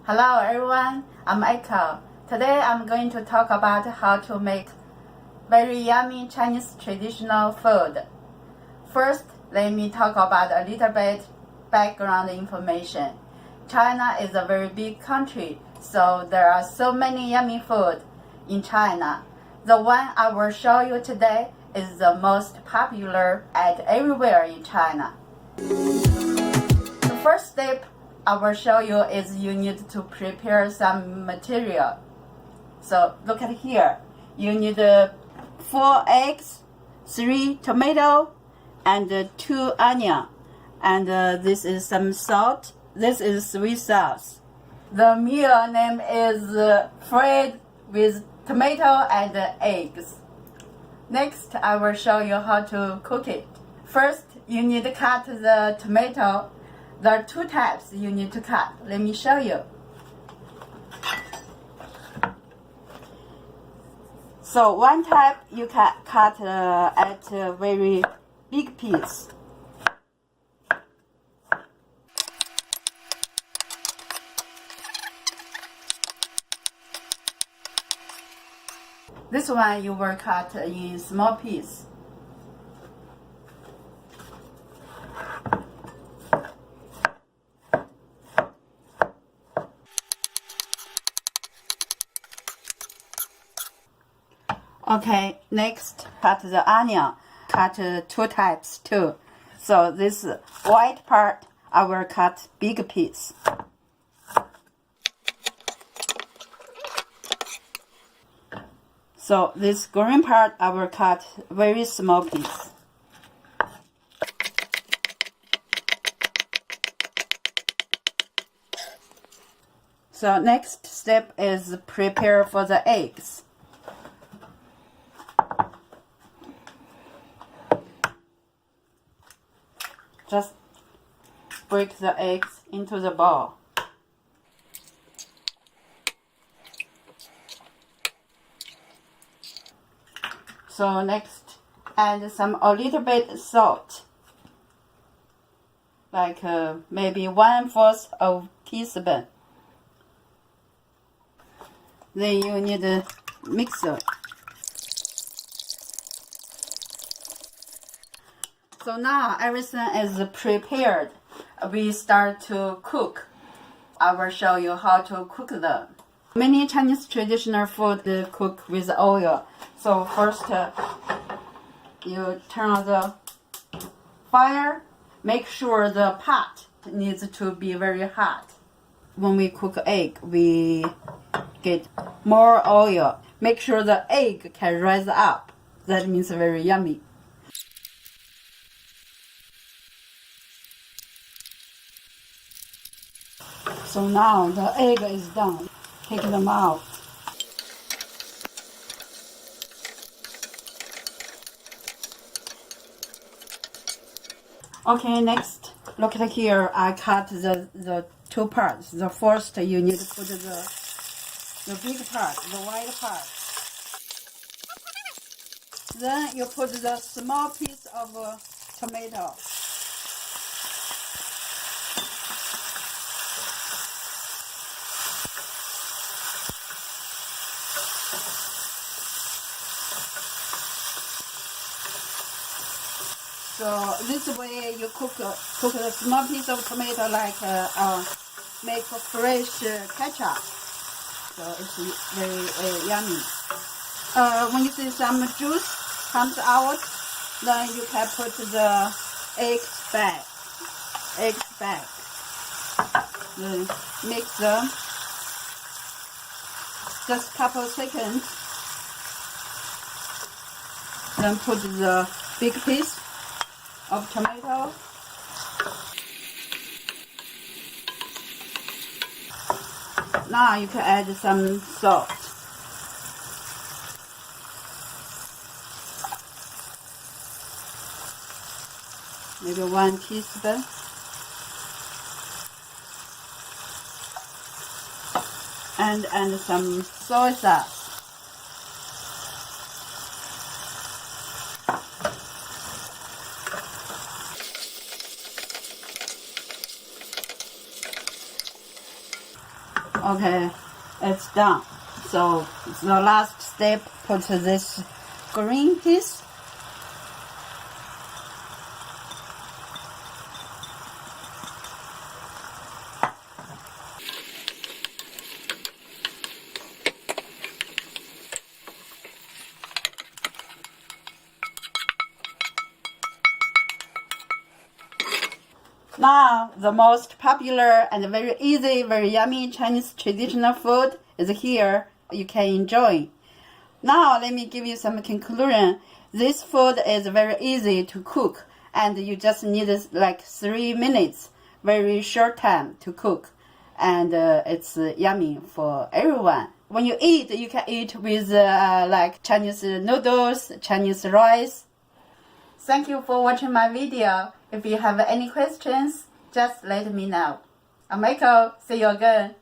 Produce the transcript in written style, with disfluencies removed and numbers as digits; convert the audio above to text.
Hello everyone, I'm Echo. Today I'm going to talk about how to make very yummy Chinese traditional food. First, let me talk about a little bit background information. China is a very big country, so there are so many yummy food in China. The one I will show you today is the most popular at everywhere in China. The first step I will show you is you need to prepare some material. So look at here. You need 4 eggs, 3 tomatoes, and 2 onions. And this is some salt. This is sweet sauce. The meal name is fried with tomato and eggs. Next, I will show you how to cook it. First, you need to cut the tomato. There are 2 types you need to cut. Let me show you. So one type you can cut at a very big piece. This one you will cut in small pieces. Okay, next cut the onion. Cut 2 types too. So this white part I will cut big piece. So this green part I will cut very small piece. So next step is prepare for the eggs. Just break the eggs into the bowl. So next, add a little bit salt, like maybe 1/4 of teaspoon. Then you need a mixer. So now everything is prepared. We start to cook. I will show you how to cook them. Many Chinese traditional food cook with oil. So first you turn on the fire. Make sure the pot needs to be very hot. When we cook egg, we get more oil. Make sure the egg can rise up. That means very yummy. So now the egg is done. Take them out. Okay, next, look at here. I cut the 2 parts. The first, you need to put the big part, the white part. Then you put the small piece of tomato. So this way you cook a small piece of tomato like make a fresh ketchup. So it's very yummy. When you see some juice comes out, then you can put the eggs back. Then mix them. Just couple seconds. Then put the big piece of tomato. Now you can add some salt. Maybe 1 teaspoon. And some soy sauce. Okay, it's done. So the last step, put this green piece. Now, the most popular and very easy, very yummy Chinese traditional food is here. You can enjoy. Now, let me give you some conclusion. This food is very easy to cook, and you just need like 3 minutes, very short time to cook, and it's yummy for everyone. When you eat, you can eat with like Chinese noodles, Chinese rice. Thank you for watching my video. If you have any questions, just let me know. I'm Miko. See you again.